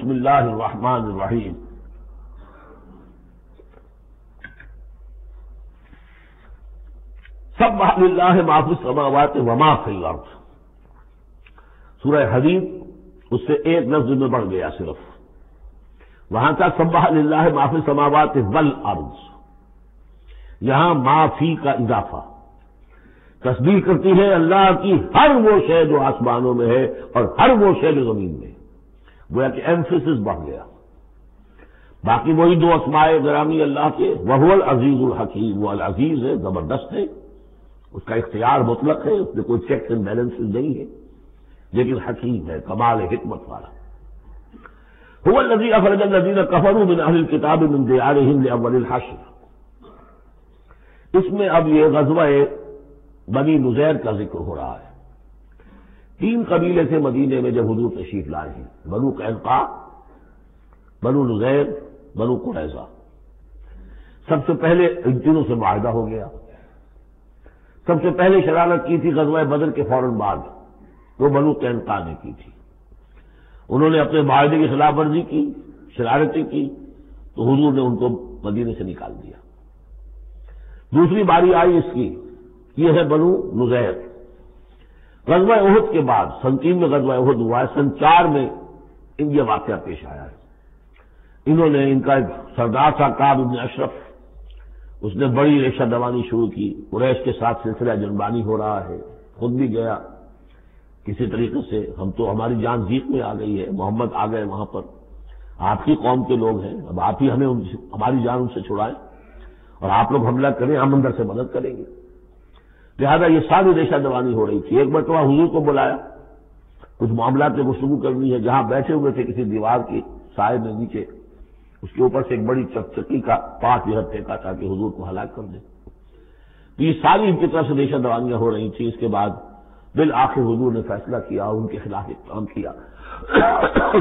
بسم اللہ الرحمن الرحیم سبح للہ ما فی السماوات وما فی الارض. سورہ حدید اس سے ایک لفظ میں بڑھ گیا صرف. وہاں تھا سبح للہ ما فی السماوات والارض، یہاں ما فی کا اضافہ. تسبیح کرتی ہے اللہ کی ہر وہ شے جو آسمانوں میں ہے اور ہر وہ شے جو زمین میں ہے. گویا کہ ایمفیسس بڑھ گیا. باقی وہی دو اسماء گرامی اللہ کے، وہو العزیز الحکیم، وہ العزیز ہے، زبردست ہے، اس کا اختیار مطلق ہے، اس میں کوئی چیکس اینڈ بیلنسز نہیں ہے، لیکن حکیم ہے، کمال حکمت والا. هو الذي اخرج الذين كفروا من اهل الكتاب من ديارهم لاول الحشر. اس میں اب یہ غزوہ بنی نذیر کا ذکر ہو رہا ہے. 3 قبیلے تھے مدینے میں جب حضور تشریف لائے ہیں، بنو قینقاع، بنو نذیر، بنو قریظہ. سب سے پہلے ان تینوں سے معاہدہ ہو گیا. سب سے پہلے شرارت کی تھی غزوہ بدر کے فوراً بعد، وہ بنو قینقاع نے کی تھی. انہوں نے اپنے معاہدے کی خلاف ورزی کی، شرارتیں کی، تو حضور نے ان کو مدینے سے نکال دیا. دوسری باری آئی اس کی، یہ ہے بنو نذیر. غزوہ احد کے بعد سن 3 میں غزوہ احد ہوا ہے، سن 4 میں ان یہ واقعہ پیش آیا ہے. انہوں نے، ان کا ایک سردار تھا کعب بن اشرف، اس نے بڑی ریشہ دوانی شروع کی. قریش کے ساتھ سلسلہ جنبانی ہو رہا ہے، خود بھی گیا کسی طریقے سے. ہم تو، ہماری جان ضیق میں آ گئی ہے، محمد آ گئے وہاں پر، آپ کی قوم کے لوگ ہیں، اب آپ ہی ہمیں ہماری جان ان سے چھڑائیں اور آپ لوگ حملہ کریں، ہم اندر سے مدد کریں گے. لہذا یہ ساری ریشہ دوانی ہو رہی تھی. ایک مرتبہ حضور کو بلایا، کچھ معاملات میں گفتگو کرنی ہے. جہاں بیٹھے ہوئے تھے کسی دیوار کی سائے میں نیچے، اس کے اوپر سے ایک بڑی چکچکی کا پاٹ جو ہے پھینکا تھا کہ حضور کو ہلاک کر دیں. تو یہ ساری ان کی طرف سے ریشہ دوانیاں ہو رہی تھیں. اس کے بعد بالآخر حضور نے فیصلہ کیا اور ان کے خلاف اقدام کیا.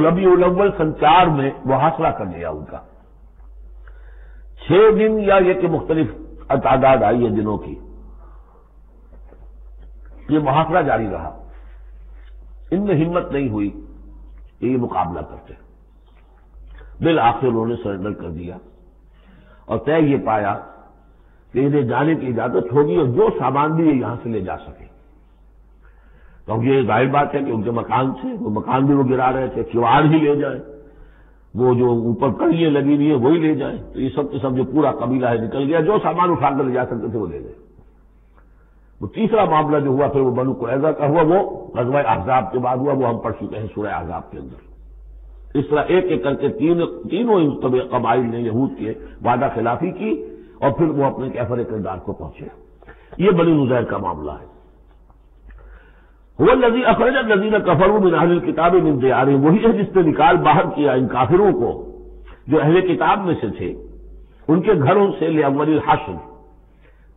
ربیع الاول سن 4 میں وہ حاصلہ کر لیا ان کا. 6 دن یا یہ کہ مختلف تعداد آئی ہے دنوں کی، یہ محاصرہ جاری رہا. ان میں ہمت نہیں ہوئی کہ یہ مقابلہ کرتے. بالآخر انہوں نے سرنڈر کر دیا اور طے یہ پایا کہ انہیں جانے کی اجازت ہوگی اور جو سامان بھی یہ یہاں سے لے جا سکے. کیونکہ یہ ظاہر بات ہے کہ ان کے مکان تھے، وہ مکان بھی وہ گرا رہے تھے، کیوار ہی لے جائیں، وہ جو اوپر کڑیاں لگی ہوئی ہیں وہی لے جائیں. تو یہ سب کے سب جو پورا قبیلہ ہے نکل گیا، جو سامان اٹھا کر لے جا سکتے تھے وہ لے گئے. وہ تیسرا معاملہ جو ہوا پھر وہ بنو قریظہ کا ہوا، وہ غزوہ احزاب کے بعد ہوا، وہ ہم پڑھ چکے ہیں سورہ احزاب کے اندر. اس طرح ایک ایک کر کے تینوں قبائل نے یہود کے وعدہ خلافی کی اور پھر وہ اپنے کیفر کردار کو پہنچے. یہ بنی نذیر کا معاملہ ہے. هو الذی اخرج الذین کفروا من اہل الکتاب من دیارہم، وہی ہے جس نے نکال باہر کیا ان کافروں کو جو اہل کتاب میں سے تھے ان کے گھروں سے، لاول الحشر،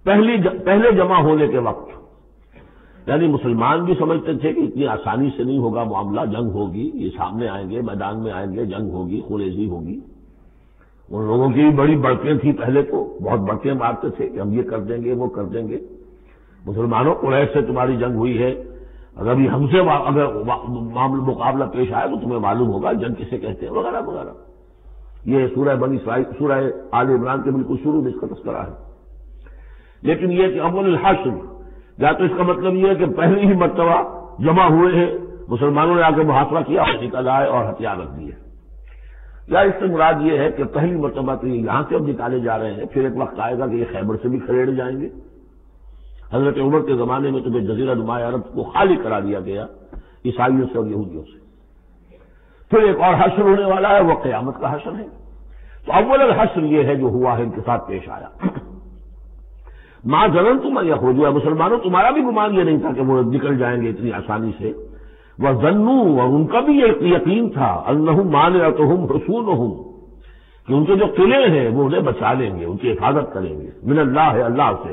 پہلے جمع ہونے کے وقت. یعنی مسلمان بھی سمجھتے تھے کہ اتنی آسانی سے نہیں ہوگا معاملہ، جنگ ہوگی، یہ سامنے آئیں گے، میدان میں آئیں گے، جنگ ہوگی، خونریزی ہوگی. ان لوگوں کی بڑی بڑکیں تھیں، پہلے تو بہت بڑکیں مارتے تھے کہ ہم یہ کر دیں گے، وہ کر دیں گے. مسلمانوں، قریش سے تمہاری جنگ ہوئی ہے، اگر بھی ہم سے اگر مقابلہ پیش آئے تو تمہیں معلوم ہوگا جنگ کسے کہتے ہیں، وغیرہ وغیرہ. یہ سورہ بنی اسرائیل، سورہ آل عمران کے بالکل شروع میں اس کا تذکرہ ہے. لیکن یہ کہ اول الحشر، یا تو اس کا مطلب یہ ہے کہ پہلی ہی مرتبہ جمع ہوئے ہیں مسلمانوں نے، آ کے محاصرہ کیا اور نکل آئے اور ہتھیار رکھ دیے، یا اس سے مراد یہ ہے کہ پہلی مرتبہ تو یہاں سے اب نکالے جا رہے ہیں، پھر ایک وقت آئے گا کہ یہ خیبر سے بھی کھڑے جائیں گے. حضرت عمر کے زمانے میں تو جزیرہ نما عرب کو خالی کرا دیا گیا عیسائیوں سے اور یہودیوں سے. پھر ایک اور حشر ہونے والا ہے، وہ قیامت کا حشر ہے. تو اول الحشر یہ ہے جو ہوا ہے، ان کے ساتھ پیش آیا. ما ظننتم ان یخرجوا، مسلمانوں تمہارا بھی گمان یہ نہیں تھا کہ وہ نکل جائیں گے اتنی آسانی سے. وظنوا، اور ان کا بھی یہ یقین تھا، انہم مانعتہم حصونہم، کہ ان کے جو قلعے ہیں وہ انہیں بچا لیں گے، ان کی حفاظت کریں گے، من اللہ، اللہ سے.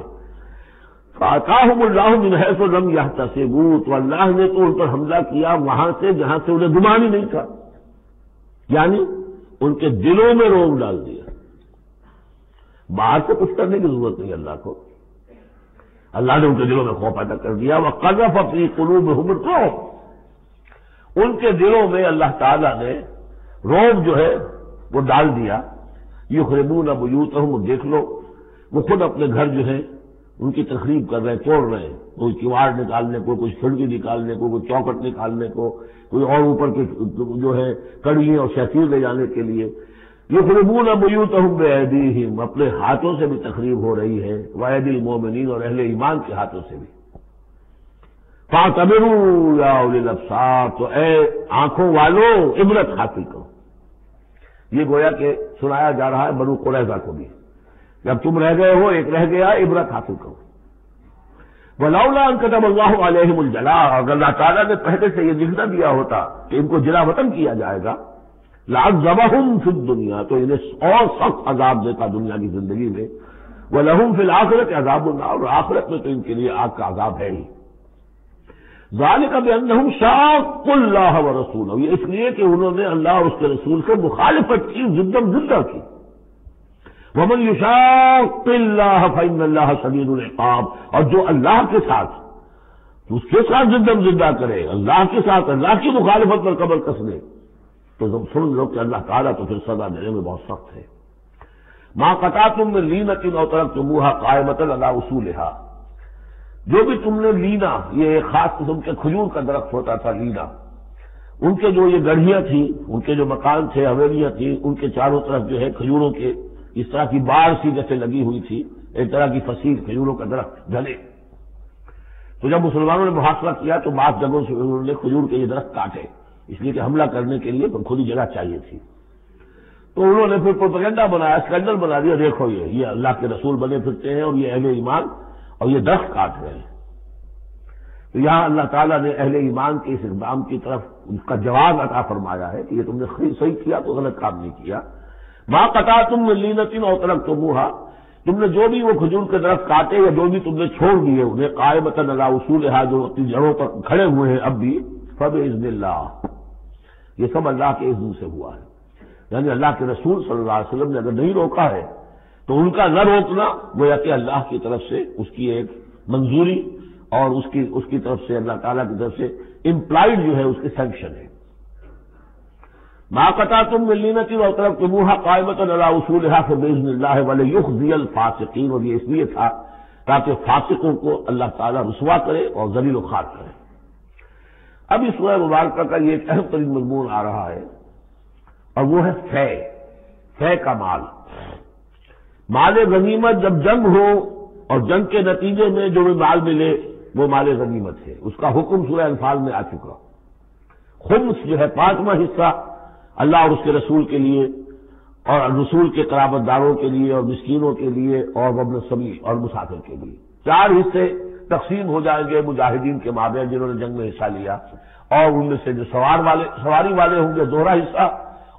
فَأَتَاهُمُ اللَّهُ مِنْ حَيْثُ لَمْ يَحْتَسِبُوا، تو اللہ نے تو ان پر حملہ کیا وہاں سے جہاں سے انہیں گمان ہی نہیں تھا. یعنی ان کے دلوں میں روگ ڈال دیا. باہر سے کچھ کرنے کی ضرورت نہیں اللہ کو، اللہ نے ان کے دلوں میں خوف پیدا کر دیا. وَقَذَفَ فِي قُلُوبِهِمُ الرُّعْبَ، ان کے دلوں میں اللہ تعالیٰ نے رعب جو ہے وہ ڈال دیا. یخربون بیوتہم، دیکھ لو وہ خود اپنے گھر جو ہے ان کی تخریب کر رہے ہیں، توڑ رہے ہیں، کوئی کیواڑ نکالنے کو، کوئی کھڑکی نکالنے کو، کوئی چوکٹ نکالنے کو، کوئی اور اوپر کے جو ہے کڑی اور شیطیر لے جانے کے لیے. یخربون بیوتہم بایدیہم، اپنے ہاتھوں سے بھی تخریب ہو رہی ہے، وایدی المومنین، اور اہل ایمان کے ہاتھوں سے بھی. فاعتبروا یا اولی الابصار، تو اے آنکھوں والوں عبرت حاصل کرو. یہ گویا کہ سنایا جا رہا ہے بنو قریظہ کو بھی، جب تم رہ گئے ہو ایک رہ گیا، عبرت حاصل کرو. ولولا ان كتب الله عليهم الجلاء، اگر اللہ تعالیٰ نے پہلے سے یہ لکھ نہ دیا ہوتا کہ ان کو جلا وطن کیا جائے گا، لعذبهم في الدنيا، تو انہیں اور سخت عذاب دیتا دنیا کی زندگی میں. ولهم في الآخرة عذاب النار، اور آخرت میں تو ان کے لیے آگ کا عذاب ہے ہی. ذالک بانہم شاقوا اللہ ورسولہ، یہ اس لیے کہ انہوں نے اللہ اور اس کے رسول سے مخالفت کی، ضدم ضدہ کی. ومن یشاق اللہ فإن اللہ شدید العقاب، اور جو اللہ کے ساتھ اس کے ساتھ ضدم ضدہ کرے، اللہ کے ساتھ اللہ کی مخالفت پر کمر کس لے، تو تم سن لو کہ اللہ تعالیٰ تو پھر سزا دینے میں بہت سخت ہے. ما قطعتم من لینۃ او ترکتموها قائمۃ علی اصولھا، جو بھی تم نے لینا، یہ ایک خاص قسم کے کھجور کا درخت ہوتا تھا لینا، ان کے جو یہ گڑھیاں تھیں، ان کے جو مکان تھے، حویلیاں تھیں، ان کے چاروں طرف جو ہے کھجوروں کے اس طرح کی بار سی جیسے لگی ہوئی تھی، ایک طرح کی فصیل کھجوروں کا درخت ڈھلے. تو جب مسلمانوں نے محاصرہ کیا تو بعض جگہوں سے انہوں نے کھجور کے یہ درخت کاٹے، اس لیے کہ حملہ کرنے کے لیے کھلی جگہ چاہیے تھی. تو انہوں نے پھر پروپیگنڈا بنایا، اسکینڈل بنا دیا، دیکھو یہ اللہ کے رسول بنے پھرتے ہیں اور یہ اہل ایمان اور یہ درخت کاٹ رہے ہیں. تو یہاں اللہ تعالیٰ نے اہل ایمان کے اس اقدام کی طرف ان کا جواب عطا فرمایا ہے کہ یہ تم نے صحیح کیا تو غلط کام نہیں کیا. ما قطعتم من لینۃ او ترکتموها، تم نے جو بھی وہ کھجور کے درخت کاٹے یا جو بھی تم نے چھوڑ دیے انہیں، قائمۃ علی اصولھا، جو اپنی جڑوں پر کھڑے ہوئے ہیں اب بھی، فباذن اللہ، یہ سب اللہ کے اذن سے ہوا ہے. یعنی اللہ کے رسول صلی اللہ علیہ وسلم نے اگر نہیں روکا ہے تو ان کا نہ روکنا گویا کہ اللہ کی طرف سے اس کی ایک منظوری اور اس کی طرف سے اللہ تعالیٰ کی طرف سے امپلائڈ جو ہے اس کی سینکشن ہے. ما قطعتم من لینۃ او ترکتموها قائمۃ علی اصولھا فباذن اللہ ولیخزی الفاسقین، اور یہ اس لیے تھا تاکہ فاسقوں کو اللہ تعالیٰ رسوا کرے اور ذلیل و خوار کرے. اب اس سورہ مبارکہ کا یہ ایک اہم ترین مضمون آ رہا ہے اور وہ ہے فے کا مال. مال غنیمت جب جنگ ہو اور جنگ کے نتیجے میں جو بھی مال ملے وہ مال غنیمت ہے، اس کا حکم سورہ انفال میں آ چکا. خمس جو ہے 5واں حصہ اللہ اور اس کے رسول کے لیے اور رسول کے قرابت داروں کے لیے اور مسکینوں کے لیے اور وابن السبیل اور مسافر کے لیے. 4 حصے تقسیم ہو جائیں گے مجاہدین کے مابین جنہوں نے جنگ میں حصہ لیا، اور ان میں سے جو سواری والے ہوں گے دوہرا حصہ،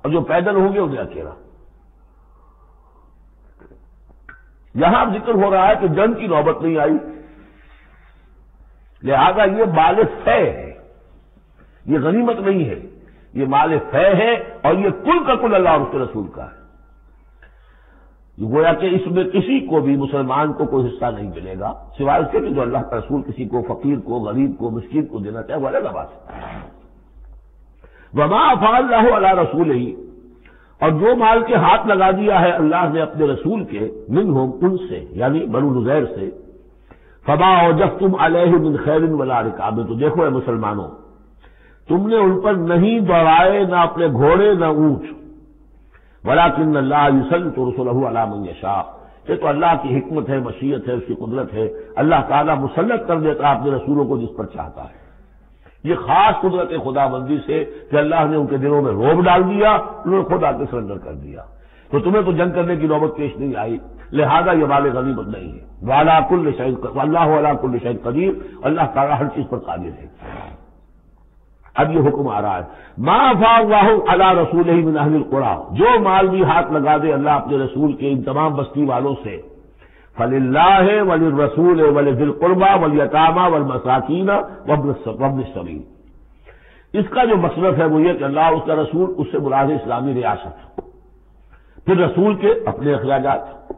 اور جو پیدل ہوں گے انہیں اکیلا. یہاں ذکر ہو رہا ہے کہ جنگ کی نوبت نہیں آئی، لہذا یہ مال فے ہے، یہ غنیمت نہیں ہے، یہ مال فے ہے، اور یہ کل کا کل اللہ اور اس کے رسول کا ہے. گویا کہ اس میں کسی کو بھی مسلمان کو کوئی حصہ نہیں ملے گا سوائے اس کے کہ جو اللہ کا رسول کسی کو فقیر کو، غریب کو، مسکین کو دینا چاہے وہ الگ بات ہے. وما افاء اللہ علی رسولہ، اور جو مال کے ہاتھ لگا دیا ہے اللہ نے اپنے رسول کے، منہم ان سے یعنی بنو نذیر سے، فما اوجفتم علیہ من خیر ولا رکاب، تو دیکھو اے مسلمانوں تم نے ان پر نہیں دوڑائے نہ اپنے گھوڑے نہ اونٹ، ولکن اللہ یسلط رسلہ علی من یشاء، یہ تو اللہ کی حکمت ہے، مشیت ہے، اس کی قدرت ہے، اللہ تعالیٰ مسلط کر دیتا ہے اپنے رسولوں کو جس پر چاہتا ہے. یہ خاص قدرت خدا بندی سے کہ اللہ نے ان کے دلوں میں رعب ڈال دیا، انہوں نے خود آ کے سرنڈر کر دیا. تو تمہیں تو جنگ کرنے کی نوبت پیش نہیں آئی، لہذا یہ مال غنیمت نہیں ہے. وعلی کل شیء واللہ علی کل شیء قدیر، اللہ تعالیٰ ہر چیز پر قادر ہے. اب یہ حکم آ رہا ہے ما افاء اللہ علی رسولہ من اہل القری، جو مال بھی ہاتھ لگا دے اللہ اپنے رسول کے ان تمام بستی والوں سے، فللہ وللرسول ولذی القربى والیتامى والمساکین وابن السبیل. اس کا جو مصرف ہے وہ یہ کہ اللہ اس کا رسول، اس سے مراد اسلامی ریاست، پھر رسول کے اپنے اخراجات،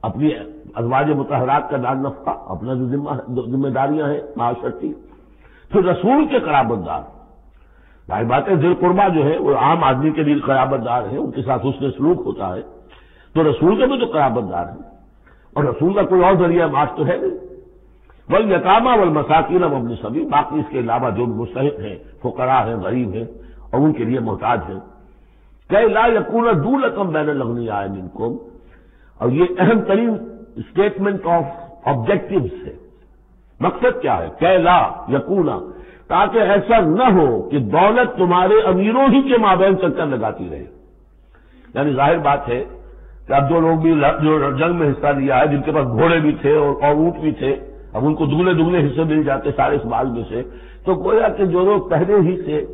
اپنی ازواج مطہرات کا دار نفقہ، اپنا جو ذمہ داریاں ہیں معاشرتی، پھر رسول کے قرابت دار، ظاہر بات ہے ذی قربا جو ہے وہ عام آدمی کے لیے قرابت دار ہے، ان کے ساتھ حسن سلوک ہوتا ہے، تو رسول کے بھی تو قرابت دار ہے، اور رسول کا کوئی اور ذریعہ معاش تو ہے نہیں۔ والیتامى والمساکین وابن السبیل، باقی اس کے علاوہ جو بھی مستحق ہیں، فقراء ہیں، غریب ہیں اور ان کے لیے محتاج ہیں۔ کہ لا یکون دولۃ بین الاغنیاء منکم، اور یہ اہم ترین اسٹیٹمنٹ آف آبجیکٹوز ہے۔ مقصد کیا ہے؟ کہ لا یکون، تاکہ ایسا نہ ہو کہ دولت تمہارے امیروں ہی کے مابین چکر لگاتی رہے۔ یعنی ظاہر بات ہے کہ اب جو لوگ بھی جو جنگ میں حصہ لیا ہے، جن کے پاس گھوڑے بھی تھے اور اونٹ بھی تھے، اب ان کو دگنے حصے مل جاتے سارے اس مال میں سے، تو گویا کہ جو لوگ پہلے ہی سے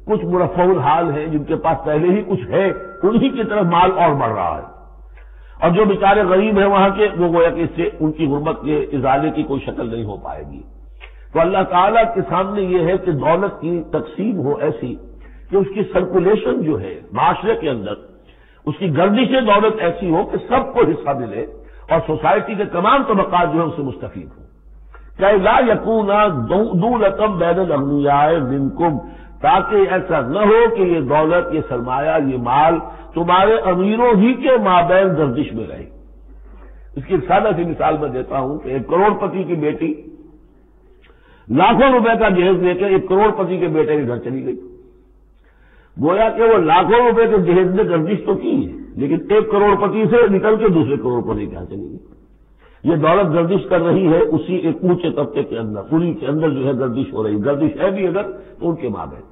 کچھ مرفع الحال ہیں، جن کے پاس پہلے ہی کچھ ہے، انہی کی طرف مال اور بڑھ رہا ہے، اور جو بیچارے غریب ہیں وہاں کے، وہ گویا کہ اس سے ان کی غربت کے ازالے کی کوئی شکل نہیں ہو پائے گی۔ تو اللہ تعالیٰ کے سامنے یہ ہے کہ دولت کی تقسیم ہو ایسی کہ اس کی سرکولیشن جو ہے معاشرے کے اندر، اس کی گردش دولت ایسی ہو کہ سب کو حصہ ملے اور سوسائٹی کے تمام طبقات جو ہے اس سے مستفید ہوں۔ کہ لا یکون دولۃ بین الاغنیاء منکم، تاکہ ایسا نہ ہو کہ یہ دولت، یہ سرمایہ، یہ مال تمہارے امیروں ہی کے مابین گردش میں رہے۔ اس کی ایک سادہ سی مثال میں دیتا ہوں کہ ایک کروڑ پتی کی بیٹی لاکھوں روپے کا جہیز لے کے ایک کروڑ پتی کے بیٹے کے گھر چلی گئی۔ گویا کہ وہ لاکھوں روپے کے جہیز نے گردش تو کی ہے، لیکن ایک کروڑ پتی سے نکل کے دوسرے کروڑ پتی کے گھر چلی گئی۔ یہ دولت گردش کر رہی ہے اسی ایک اونچے طبقے کے اندر، پوری کے اندر جو ہے گردش ہو رہی، گردش ہے بھی اگر تو ان کے مابین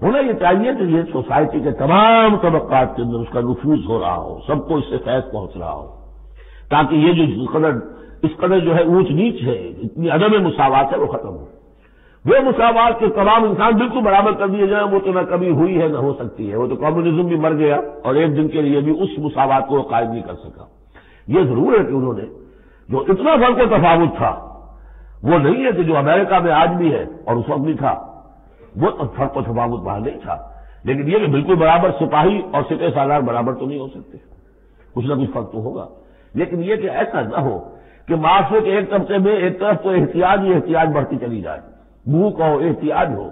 ہونا یہ چاہیے کہ یہ سوسائٹی کے تمام طبقات کے اندر اس کا نفوذ ہو رہا ہو، سب کو اس سے فیض پہنچ رہا ہو، تاکہ یہ جو اس قدر جو ہے اونچ نیچ ہے، اتنی عدم مساوات ہے، وہ ختم ہو۔ وہ مساوات کے تمام انسان بالکل برابر کر دیے جائیں، وہ تو نہ کبھی ہوئی ہے نہ ہو سکتی ہے، وہ تو کمیونزم بھی مر گیا اور ایک دن کے لیے بھی اس مساوات کو قائم نہیں کر سکا۔ یہ ضرور ہے کہ انہوں نے جو اتنا فرق و تفاوت تھا، وہ نہیں ہے کہ جو امریکہ میں آج بھی ہے اور اس وقت بھی تھا، وہ فرق و تفاوت وہاں نہیں تھا، لیکن یہ کہ بالکل برابر سپاہی اور سپہ سالار برابر تو نہیں ہو سکتے، کچھ نہ کچھ فرق تو ہوگا۔ لیکن یہ کہ ایسا نہ ہو کہ معاشرے کے ایک طبقے میں ایک طرف تو احتیاج ہی احتیاج بڑھتی چلی جائے، بھوک ہو، احتیاج ہو،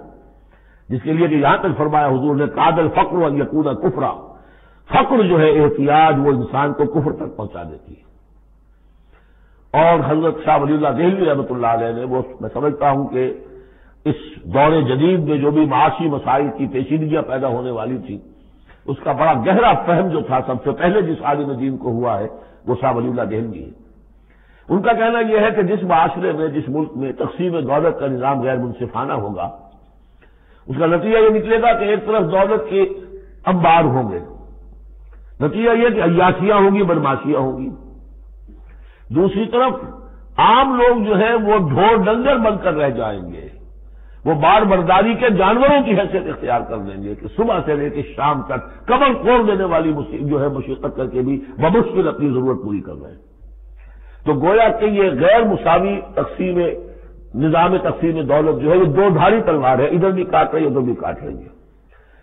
جس کے لیے کہ یہاں تک فرمایا حضور نے کاد الفقر ان یکون کفرا، فقر جو ہے احتیاج وہ انسان کو کفر تک پہنچا دیتی ہے۔ اور حضرت شاہ ولی اللہ دہلوی رحمۃ اللہ علیہ نے، وہ میں سمجھتا ہوں کہ اس دور جدید میں جو بھی معاشی مسائل کی پیچیدگیاں پیدا ہونے والی تھی، اس کا بڑا گہرا فہم جو تھا سب سے پہلے جس عالم دین کو ہوا ہے وہ شاہ ولی اللہ دہلوی ہے۔ ان کا کہنا یہ ہے کہ جس معاشرے میں، جس ملک میں تقسیم دولت کا نظام غیر منصفانہ ہوگا، اس کا نتیجہ یہ نکلے گا کہ ایک طرف دولت کے انبار ہوں گے، نتیجہ یہ کہ عیاشیاں ہوں گی، بدماشیاں ہوں گی، دوسری طرف عام لوگ جو ہیں وہ ڈھور ڈنگر بن کر رہ جائیں گے، وہ بار برداری کے جانوروں کی حیثیت اختیار کر لیں گے کہ صبح سے لے کے شام تک کمر کھول دینے والی جو ہے مشقت کر کے بھی بمشکل اپنی ضرورت پوری کر رہے ہیں۔ تو گویا کہ یہ غیر مساوی نظام تقسیم دولت جو ہے یہ دو دھاری تلوار ہے، ادھر بھی کاٹ رہی ہے ادھر بھی کاٹ رہی ہے۔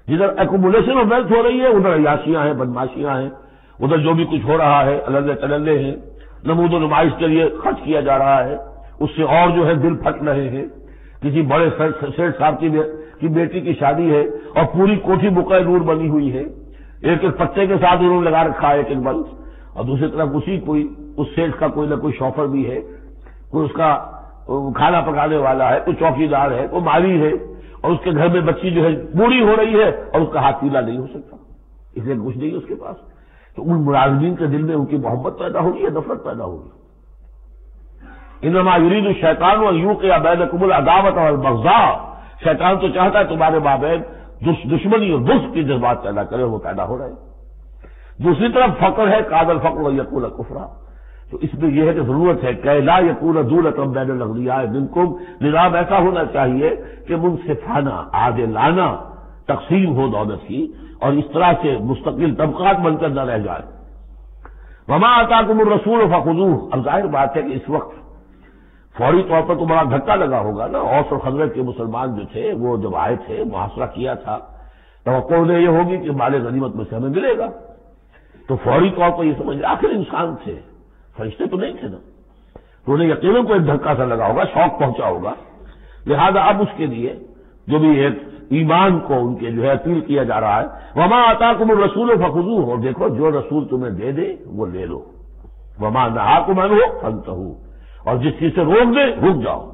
جدھر ایکومولیشن آف ویلتھ ہو رہی ہے ادھر عیاشیاں ہیں، بدماشیاں ہیں، ادھر جو بھی کچھ ہو رہا ہے الگ تللے ہیں، نمود و نمائش کے لیے خرچ کیا جا رہا ہے، اس سے اور جو ہے دل پھٹ رہے ہیں۔ کسی بڑے سیٹ صاحب کی بیٹی کی شادی ہے اور پوری کوٹھی بقع نور بنی ہوئی ہے، ایک ایک پتے کے ساتھ انہوں نے لگا رکھا ہے ایک ایک بلب، اور دوسری طرف کوئی اس سیٹ کا کوئی نہ کوئی شوفر بھی ہے، کوئی اس کا کھانا پکانے والا ہے، کوئی چوکیدار ہے، کوئی مالی ہے، اور اس کے گھر میں بچی جو ہے بوڑھی ہو رہی ہے اور اس کا ہاتھ پیلا نہیں ہو سکتا، اس لیے کچھ نہیں ہے اس کے پاس۔ تو ان ملازمین کے دل میں ان کی محبت پیدا ہوگی یا نفرت پیدا ہوگی؟ انما یرید الشیطان ان یوقع بینکم العداوۃ والبغضاء، شیطان تو چاہتا ہے تمہارے مابین دشمنی اور بغض کی جذبات پیدا کرے، وہ پیدا ہو رہے ہیں۔ دوسری طرف فقر ہے، کاد الفقر ویکون کفرا، تو اس میں یہ ہے کہ ضرورت ہے کہ لا یکون دولۃ بین الاغنیاء منکم، نظام ایسا ہونا چاہیے کہ منصفانہ عادلانہ تقسیم ہو دولت کی، اور اس طرح سے مستقل طبقات بن کر نہ رہ جائے۔ وما آتاکم الرسول فخذوہ، اب ظاہر بات ہے کہ اس وقت فوری طور پر تو بڑا دھکا لگا ہوگا نا، اوس اور خزرج کے مسلمان جو تھے وہ جب آئے تھے محاصرہ کیا تھا، توقع انہیں یہ ہوگی کہ مال غنیمت میں سے ہمیں ملے گا، تو فوری طور پر یہ سمجھ آخر انسان تھے، فرشتے تو نہیں تھے نا، تو انہیں یقیناً کوئی دھکا سا لگا ہوگا، شوق پہنچا ہوگا، لہذا اب اس کے لیے جو بھی ایک ایمان کو ان کے جو ہے اپیل کیا جا رہا ہے۔ وما آتاکم الرسول فخذوہ، اور دیکھو جو رسول تمہیں دے دے وہ لے لو، وما نہاکم عنہ فانتہوا، اور جس چیز سے روک دے رک جاؤ۔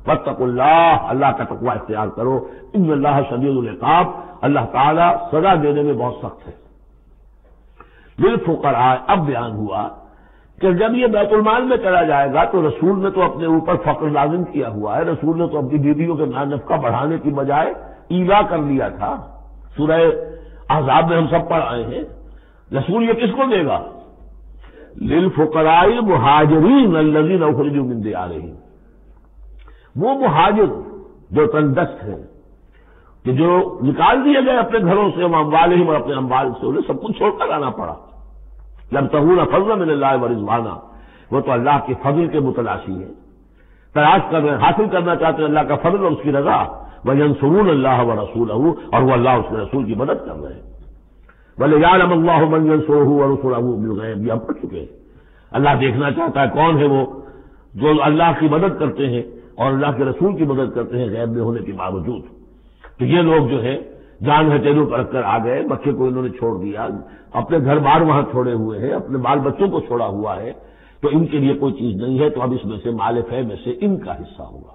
واتقوا اللہ، اللہ کا تقوی اختیار کرو، ان اللہ شدید العقاب، اللہ تعالیٰ سزا دینے میں بہت سخت ہے۔ للفقراء، اب بیان ہوا کہ جب یہ بیت المال میں چلا جائے گا تو رسول نے تو اپنے اوپر فقر لازم کیا ہوا ہے، رسول نے تو اپنی بیویوں کے مال نفقہ بڑھانے کی بجائے ایلا کر لیا تھا، سورہ احزاب میں ہم سب پڑھ آئے ہیں۔ رسول یہ کس کو دے گا؟ للفقراء المہاجرین الذین اخرجوا من دیارہم، وہ مہاجر جو تندست ہیں کہ جو نکال دیے گئے اپنے گھروں سے، اموالہم، اور اپنے اموال سے انہیں سب کچھ چھوڑ کر آنا پڑا۔ یبتغون فضلا من اللہ ورضوانا، وہ تو اللہ کے فضل کے متلاشی ہیں، تلاش کر رہے ہیں، حاصل کرنا چاہتے ہیں اللہ کا فضل اور اس کی رضا۔ وینصرون اللہ ورسولہ، اور وہ اللہ اس کے رسول کی مدد کر رہے ہیں۔ ولیعلم اللہ من ینصرہ ورسولہ بالغیب، یہ ہم پڑھ چکے ہیں۔ اللہ دیکھنا چاہتا ہے کون ہے وہ جو اللہ کی مدد کرتے ہیں اور اللہ کے رسول کی مدد کرتے ہیں غیب میں ہونے کے باوجود۔ تو یہ لوگ جو ہے جان ہتھیلیوں پر رکھ کر آ گئے، مکے کو انہوں نے چھوڑ دیا، اپنے گھر بار وہاں چھوڑے ہوئے ہیں، اپنے بال بچوں کو چھوڑا ہوا ہے، تو ان کے لیے کوئی چیز نہیں ہے، تو اب اس میں سے مال فے میں سے ان کا حصہ ہوگا۔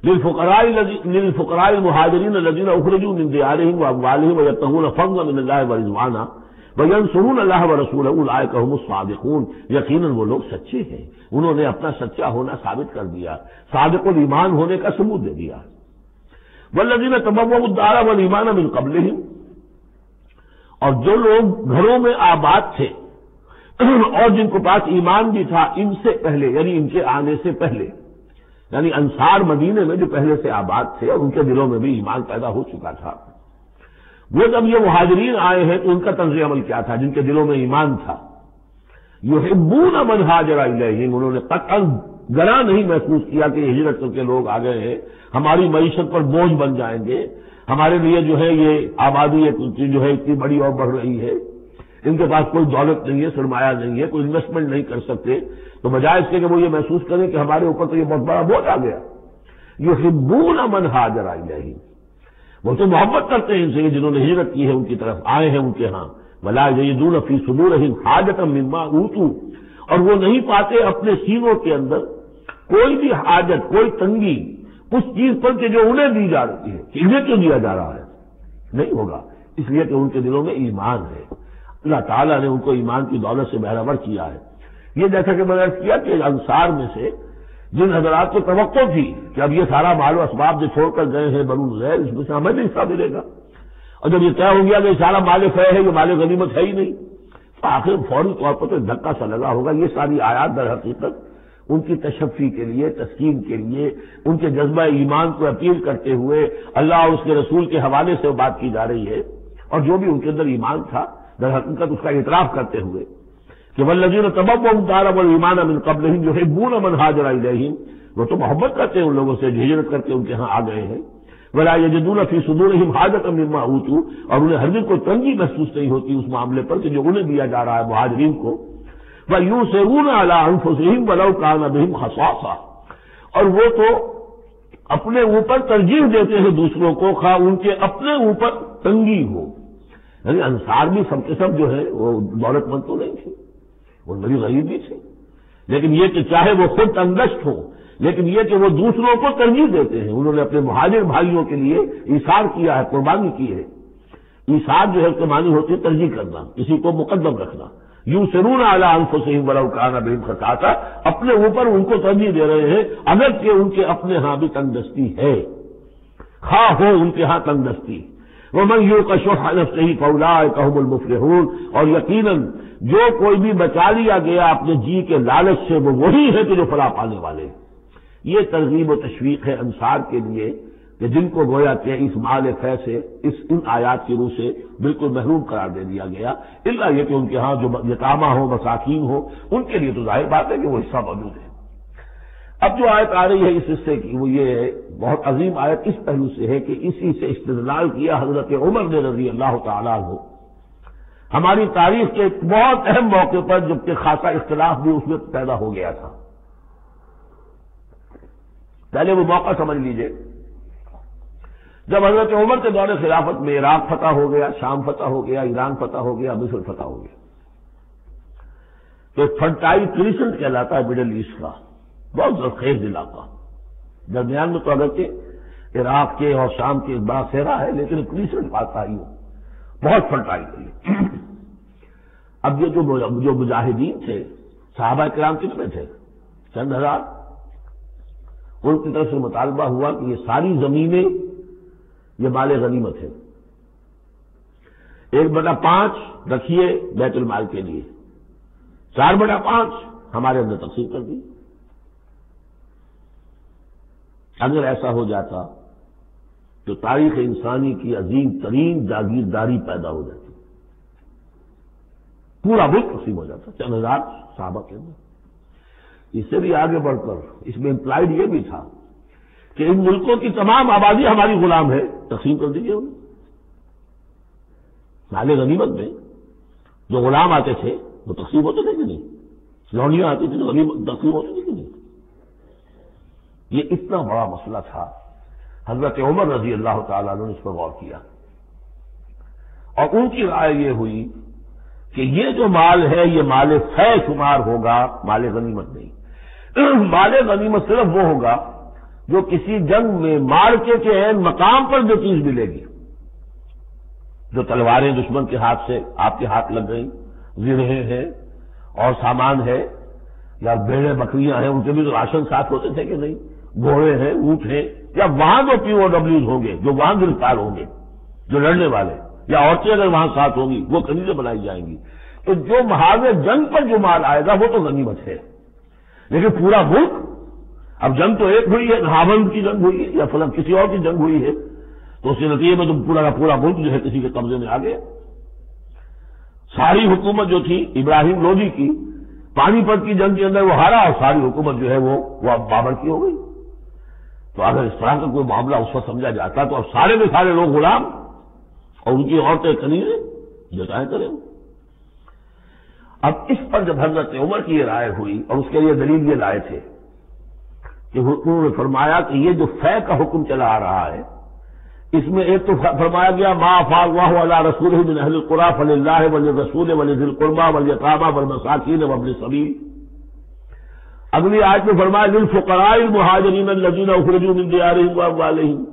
للفقراء المہاجرین الذین اخرجوا من دیارہم واموالہم ویبتغون فضلا من اللہ ورضوانا وینصرون اللہ ورسولہ اولئک هم الصادقون، یقیناً وہ لوگ سچے ہیں، انہوں نے اپنا سچا ہونا ثابت کر دیا، صادق الایمان ہونے کا ثبوت دے دیا۔ والذین تبوؤا الدار والایمان من قبلہم، اور جو لوگ گھروں میں آباد تھے اور جن کے پاس ایمان بھی تھا ان سے پہلے، یعنی ان کے آنے سے پہلے، یعنی انصار مدینے میں جو پہلے سے آباد تھے اور ان کے دلوں میں بھی ایمان پیدا ہو چکا تھا، وہ جب یہ مہاجرین آئے ہیں تو ان کا طرز عمل کیا تھا؟ جن کے دلوں میں ایمان تھا، یحبون من ہاجر الیہم، انہوں نے قطعاً ذرا نہیں محسوس کیا کہ یہ ہجرت کر کے لوگ آ گئے ہیں، ہماری معیشت پر بوجھ بن جائیں گے، ہمارے لیے جو ہے یہ آبادی جو ہے اتنی بڑی اور بڑھ رہی ہے، ان کے پاس کوئی دولت نہیں ہے، سرمایہ نہیں ہے، کوئی انویسٹمنٹ نہیں کر سکتے، تو بجائے اس کے کہ وہ یہ محسوس کریں کہ ہمارے اوپر تو یہ بہت بڑا بوجھ آ گیا۔ یحبون من ہاجر الیہم، وہ تو محبت کرتے ہیں ان سے جنہوں نے ہجرت کی ہے، ان کی طرف آئے ہیں ان کے ہاں۔ ولا یجدون فی صدورہم حاجۃ مما اوتوا، اور وہ نہیں پاتے اپنے سینوں کے اندر کوئی بھی حاجت، کوئی تنگی اس چیز پر کہ جو انہیں دی جا رہی ہے، کہ انہیں کیوں دیا جا رہا ہے، نہیں ہوگا، اس لیے کہ ان کے دلوں میں ایمان ہے، اللہ تعالیٰ نے ان کو ایمان کی دولت سے بہرہور کیا ہے۔ یہ جیسا کہ میں نے عرض کیا کہ انصار میں سے جن حضرات کو توقع تھی کہ اب یہ سارا مال و اسباب جو چھوڑ کر گئے ہیں بنو نذیر، اس میں سے ہمیں بھی حصہ ملے گا، اور جب یہ طے ہو گیا کہ یہ سارا مال فے ہے، یہ مال غنیمت ہے ہی نہیں، تو آخر فوری طور پر تو دھکا سا لگا ہوگا۔ یہ ساری آیات در حقیقت ان کی تشفی کے لیے، تسکین کے لیے، ان کے جذبہ ایمان کو اپیل کرتے ہوئے اللہ اور اس کے رسول کے حوالے سے بات کی جا رہی ہے، اور جو بھی ان کے اندر ایمان تھا در حقیقت اس کا اعتراف کرتے ہوئے کہ والذین تبوؤا الدار والایمان من قبلہم یحبون من ہاجر الیہم، وہ تو محبت کرتے ہیں ان لوگوں سے جو ہجرت کر کے ان کے ہاں آ گئے ہیں۔ ولا یجدون فی صدورہم حاجۃ مما اوتوا، اور انہیں ہرگز کوئی تنگی محسوس نہیں ہوتی اس معاملے پر کہ جو انہیں دیا جا رہا ہے مہاجرین کو۔ وَيُؤْثِرُونَ عَلَىٰ أَنفُسِهِمْ وَلَوْ كَانَ بِهِمْ خَصَاصَةٌ، اور وہ تو اپنے اوپر ترجیح دیتے ہیں دوسروں کو، خواہ ان کے اپنے اوپر تنگی ہو۔ یعنی انصار بھی سب کے سب جو ہے وہ دولت مند تو نہیں تھے، وہ بڑی غریب بھی تھے، لیکن یہ کہ چاہے وہ خود تنگست ہو، لیکن یہ کہ وہ دوسروں کو ترجیح دیتے ہیں، انہوں نے اپنے مہاجر بھائیوں کے لیے ایثار کیا ہے، قربانی کی ہے۔ ایثار جو ہے اس کے معنی ہوتی ہے ترجیح کرنا، کسی کو مقدم رکھنا۔ یؤثرون علی انفسہم ولو کان بہم خصاصہ، اپنے اوپر ان کو ترجیح دے رہے ہیں اگرچہ ان کے اپنے ہاں بھی تنگدستی ہے، خواہ ہو ان کے ہاں تنگدستی۔ ومن یوق شح نفسہ فاولئک هم المفلحون، اور یقیناً جو کوئی بھی بچا لیا گیا اپنے جی کے لالچ سے وہ وہی ہے کہ جو فلاح پانے والے۔ یہ ترغیب و تشویق ہے انصار کے لیے کہ جن کو گویا کہ اس مال فے سے ان آیات کی روح سے بالکل محروم قرار دے دیا گیا، الا یہ کہ ان کے ہاں جو یتامہ ہو، مساکین ہو، ان کے لیے تو ظاہر بات ہے کہ وہ حصہ موجود ہے۔ اب جو آیت آ رہی ہے اس حصے کی وہ یہ ہے، بہت عظیم آیت اس پہلو سے ہے کہ اسی سے استدلال کیا حضرت عمر نے رضی اللہ تعالیٰ عنہ ہماری تاریخ کے ایک بہت اہم موقع پر، جبکہ خاصا اختلاف بھی اس میں پیدا ہو گیا تھا۔ پہلے وہ موقع سمجھ لیجئے، جب حضرت عمر کے دور خلافت میں عراق فتح ہو گیا، شام فتح ہو گیا، ایران فتح ہو گیا، مصر فتح ہو گیا، تو فرٹائل کریسنٹ کہلاتا ہے مڈل ایسٹ کا، بہت زرخیز علاقہ، درمیان میں تو اگرچہ عراق کے اور شام کے بڑا صحرا ہے، لیکن کریسنٹ پاتا ہی ہو، بہت فرٹائل ہے۔ اب یہ جو مجاہدین تھے، صحابہ کرام کتنے تھے؟ چند ہزار۔ ان کی طرف سے مطالبہ ہوا کہ یہ ساری زمینیں یہ مال غنیمت ہے، 1/5 رکھیے بیت المال کے لیے، 4/5 ہمارے اندر تقسیم کر دی۔ اگر ایسا ہو جاتا تو تاریخ انسانی کی عظیم ترین جاگیرداری پیدا ہو جاتی، پورا ملک تقسیم ہو جاتا، چند ہزار صحابہ کے اندر۔ اس سے بھی آگے بڑھ کر اس میں امپلائڈ یہ بھی تھا کہ ان ملکوں کی تمام آبادی ہماری غلام ہے، تقسیم کر دیجیے انہیں۔ مال غنیمت میں جو غلام آتے تھے وہ تقسیم ہوتے تھے کہ نہیں؟ لونڈیاں آتی تھیں تو غنیمت تقسیم ہوتی تھی کہ نہیں؟ یہ اتنا بڑا مسئلہ تھا، حضرت عمر رضی اللہ تعالیٰ عنہ نے اس پر غور کیا، اور ان کی رائے یہ ہوئی کہ یہ جو مال ہے یہ مال فے شمار ہوگا، مال غنیمت نہیں۔ مال غنیمت صرف وہ ہوگا جو کسی جنگ میں مارکے کے عین مقام پر جو چیز ملے گی، جو تلواریں دشمن کے ہاتھ سے آپ کے ہاتھ لگ گئیں، زرہیں ہیں اور سامان ہے، یا بھیڑیں بکریاں ہیں، ان کے بھی تو راشن ساتھ ہوتے تھے کہ نہیں، گھوڑے ہیں، اونٹ ہیں، یا وہاں جو POWs ہوں گے، جو وہاں گرفتار ہوں گے، جو لڑنے والے، یا عورتیں اگر وہاں ساتھ ہوں گی وہ کنیزیں بنائی جائیں گی، تو جو محاذ جنگ پر جو مال آئے گا وہ تو غنیمت ہے۔ لیکن پورا ملک، اب جنگ تو ایک ہوئی ہے، ہاون کی جنگ ہوئی ہے یا فلاں کسی اور کی جنگ ہوئی ہے، تو اس کے نتیجے میں تو پورا کا پورا ملک جو ہے کسی کے قبضے میں آ گیا۔ ساری حکومت جو تھی ابراہیم لودھی کی، پانی پت کی جنگ کے اندر وہ ہارا، اور ساری حکومت جو ہے وہ اب بابر کی ہو گئی۔ تو اگر اس طرح کا کوئی معاملہ اس وقت سمجھا جاتا تو اب سارے کے سارے لوگ غلام اور ان کی عورتیں کنیزیں جتائیں کریں۔ اب اس پر جب حضرت عمر کی یہ رائے ہوئی، اور اس کے لیے دلیل یہ لائے تھے کہ حکم نے فرمایا کہ یہ جو فے کا حکم چلا آ رہا ہے، اس میں ایک تو فرمایا گیا ما افاء اللہ علی رسولہ من اہل القری فللہ وللرسول ولذی القربى والیتامى والمساکین وابن السبیل۔ اگلی آیت میں فرمایا للفقراء المہاجرین الذین اخرجوا من دیارہم واموالہم۔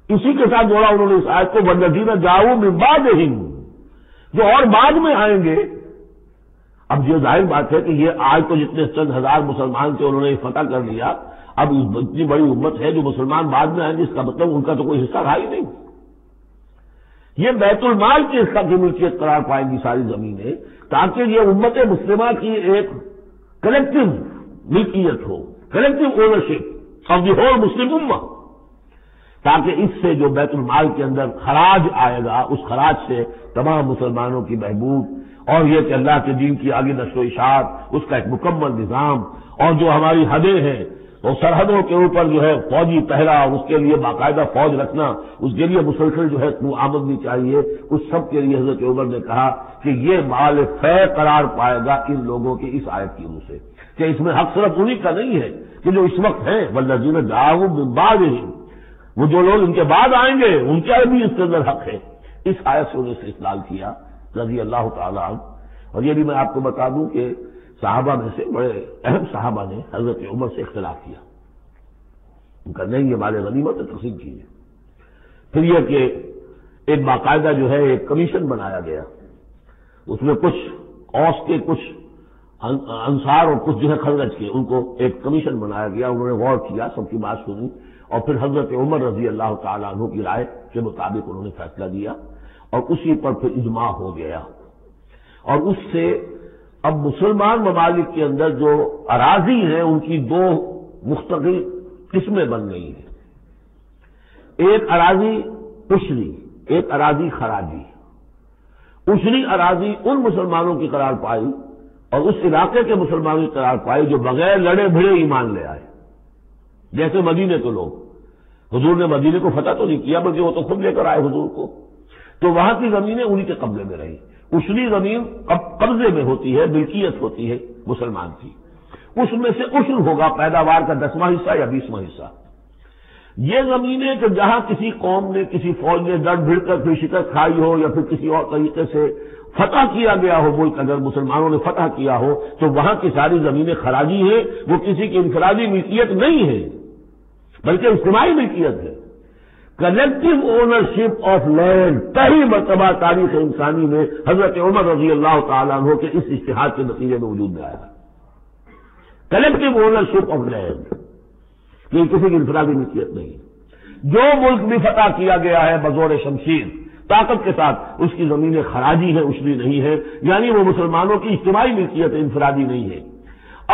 اسی کے ساتھ جوڑا انہوں نے اس آیت کو والذین جاؤوا من بعدہم، جو اور بعد میں آئیں گے۔ اب یہ ظاہر بات ہے کہ یہ آج تو جتنے چند ہزار مسلمان تھے انہوں نے فتح کر لیا، اب اتنی بڑی امت ہے جو مسلمان بعد میں آئیں گے، اس کا مطلب ان کا تو کوئی حصہ رہا ہی نہیں۔ یہ بیت المال کے حصہ کی ملکیت قرار پائیں گی ساری زمینیں، تاکہ یہ امت مسلمہ کی ایک کلیکٹو ملکیت ہو، collective ownership of the whole مسلم امہ، تاکہ اس سے جو بیت المال کے اندر خراج آئے گا اس خراج سے تمام مسلمانوں کی بہبود، اور یہ کہ اللہ کے دین کی آگے نشر و اشاعت، اس کا ایک مکمل نظام، اور جو ہماری حدیں ہیں وہ سرحدوں کے اوپر جو ہے فوجی پہرا، اس کے لیے باقاعدہ فوج رکھنا، اس کے لیے مسلسل جو ہے آمدنی چاہیے، اس سب کے لیے حضرت عمر نے کہا کہ یہ مال فے قرار پائے گا ان لوگوں کی اس آیت کی روح سے، کہ اس میں حق صرف انہی کا نہیں ہے کہ جو اس وقت ہیں، والذین جاؤوا من بعدہم، وہ جو لوگ ان کے بعد آئیں گے ان کا بھی اس کے اندر حق ہے۔ اس آیت سے انہیں استدلال کیا رضی اللہ تعالی عنہ۔ اور یہ بھی میں آپ کو بتا دوں کہ صحابہ میں سے بڑے اہم صحابہ نے حضرت عمر سے اختلاف کیا، ان کا نہیں یہ مال غنیمت تقسیم کیجیے۔ پھر یہ کہ ایک باقاعدہ جو ہے ایک کمیشن بنایا گیا، اس میں کچھ اوس کے، کچھ انصار اور کچھ جو ہے خزرج کے، ان کو ایک کمیشن بنایا گیا، انہوں نے غور کیا، سب کی بات سنی، اور پھر حضرت عمر رضی اللہ تعالیٰ عنہ کی رائے کے مطابق انہوں نے فیصلہ دیا، اور اسی پر پھر اجماع ہو گیا۔ اور اس سے اب مسلمان ممالک کے اندر جو اراضی ہیں ان کی دو مستقل قسمیں بن گئی ہیں، ایک اراضی عشری، ایک اراضی خراجی۔ عشری اراضی ان مسلمانوں کی قرار پائی اور اس علاقے کے مسلمانوں کی قرار پائی جو بغیر لڑے بھڑے ایمان لے آئے، جیسے مدینے کے لوگ۔ حضور نے مدینے کو فتح تو نہیں کیا بلکہ وہ تو خود لے کر آئے حضور کو، تو وہاں کی زمینیں انہی کے قبضے میں رہی۔ عشری زمین قبضے میں ہوتی ہے، ملکیت ہوتی ہے مسلمان کی، اس میں سے عشر ہوگا پیداوار کا 10واں حصہ یا 20واں حصہ۔ یہ زمینیں کہ جہاں کسی قوم نے کسی فوج نے ڈٹ بھڑ کر کوئی شکست کھائی ہو یا پھر کسی اور طریقے سے فتح کیا گیا ہو ملک، اگر مسلمانوں نے فتح کیا ہو تو وہاں کی ساری زمینیں خراجی ہیں، وہ کسی کی انفرادی ملکیت نہیں ہے بلکہ اجتماعی ملکیت ہے۔ کلیکٹو اونرشپ آف لینڈ پہلی مرتبہ تاریخ انسانی میں حضرت عمر رضی اللہ تعالیٰ عنہ کے اس اجتہاد کے نتیجے میں وجود میں آیا۔ کلیکٹو اونرشپ آف لینڈ، یہ کسی کی انفرادی ملکیت نہیں ہے۔ جو ملک بھی فتح کیا گیا ہے بزور شمشیر طاقت کے ساتھ، اس کی زمینیں خراجی ہیں، اشری نہیں ہے، یعنی وہ مسلمانوں کی اجتماعی ملکیت ہے، انفرادی نہیں ہے۔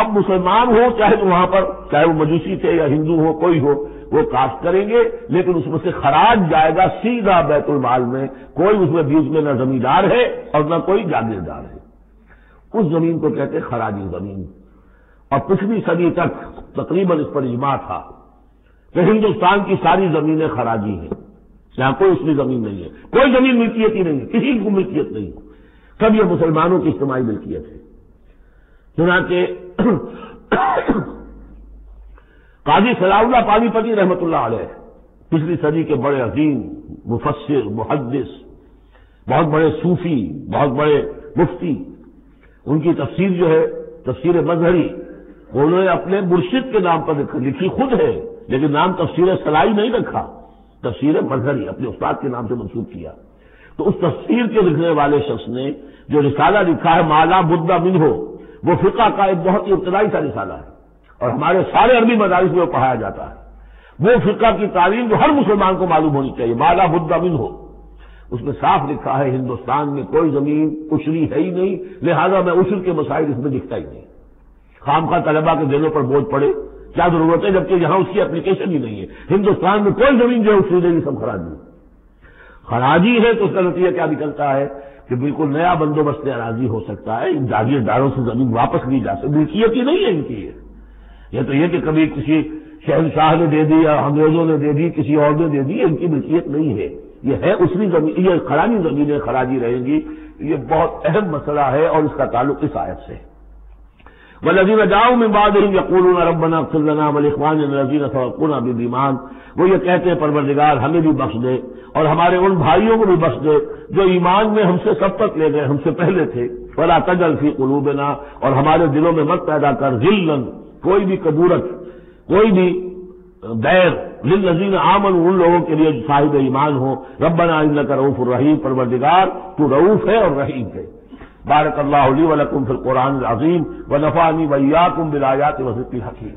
اب مسلمان ہو چاہے تو وہاں پر چاہے وہ مجوسی تھے یا ہندو ہو کوئی ہو، وہ کاشت کریں گے، لیکن اس میں سے خراج جائے گا سیدھا بیت المال میں، کوئی اس میں بیچ میں نہ زمیندار ہے اور نہ کوئی جاگیردار ہے۔ اس زمین کو کہتے ہیں خراجی زمین۔ اور پچھلی صدی تک تقریباً اس پر اجماع تھا کہ ہندوستان کی ساری زمینیں خراجی ہیں، یہاں کوئی اس میں زمین نہیں ہے، کوئی زمین ملکیت ہی نہیں ہے، کسی کو ملکیت نہیں ہے، سب یہ مسلمانوں کی اجتماعی ملکیت ہے۔ چنانچہ قاضی صلاح اللہ پانی پتی رحمۃ اللہ علیہ پچھلی صدی کے بڑے عظیم مفسر، محدث، بہت بڑے صوفی، بہت بڑے مفتی، ان کی تفسیر جو ہے تفسیر مظہری، انہوں نے اپنے مرشد کے نام پر لکھی خود ہے، لیکن نام تفسیر صلاحی نہیں رکھا، تفسیر مظہری اپنے استاد کے نام سے منسوب کیا۔ تو اس تفسیر کے لکھنے والے شخص نے جو رسالہ لکھا ہے مالا بدہ منہ، وہ فقہ کا ایک بہت ہی ابتدائی سا رسالہ ہے اور ہمارے سارے عربی مدارس میں وہ پڑھایا جاتا ہے۔ وہ فقہ کی تعلیم جو ہر مسلمان کو معلوم ہونی چاہیے، مالا بدہ منہ، اس میں صاف لکھا ہے ہندوستان میں کوئی زمین عشری ہے ہی نہیں، لہذا میں عشر کے مسائل اس میں دکھتا ہی نہیں، خامخواہ طلبہ کے دلوں پر بوجھ پڑے کیا ضرورت ہے، جبکہ یہاں اس کی اپلیکیشن ہی نہیں ہے۔ ہندوستان میں کوئی زمین جو ہے عشری نہیں، سب خراجی خراجی ہے، تو اس کا نتیجہ کیا نکلتا ہے کہ بالکل نیا بندوبست اراضی ہو سکتا ہے، ان جاگیرداروں سے زمین واپس لی جا سکتی، ملکیت ہی نہیں ہے ان کی۔ یہ تو یہ کہ کبھی کسی شہنشاہ نے دے دی یا انگریزوں نے دے دی، کسی اور نے دے دی، ان کی ملکیت نہیں ہے، یہ ہے اسری زمین، یہ خراجی زمینیں خراجی رہیں گی۔ یہ بہت اہم مسئلہ ہے اور اس کا تعلق اس آیت سے ہے۔ والذین جاؤوا من بعدهم یقولون ربنا اغفر لنا ولاخواننا الذین سبقونا بالایمان، وہ یہ کہتے ہیں پروردگار ہمیں بھی بخش دے اور ہمارے ان بھائیوں کو بھی بخش دے جو ایمان میں ہم سے سبقت لے گئے، ہم سے پہلے تھے۔ ولا تجعل فی قلوبنا، اور ہمارے دلوں میں مت پیدا کر غلا، کوئی بھی کدورت، کوئی بھی غیر، للذین آمنوا، ان لوگوں کے لیے جو صاحب ایمان ہو۔ ربنا انک رؤوف الرحیم، پروردگار تو رؤوف ہے اور رحیم ہے۔ بارک اللہ لی ولکم فی القرآن العظیم ونفعنی وإیاکم بالآیات والذکر الحکیم۔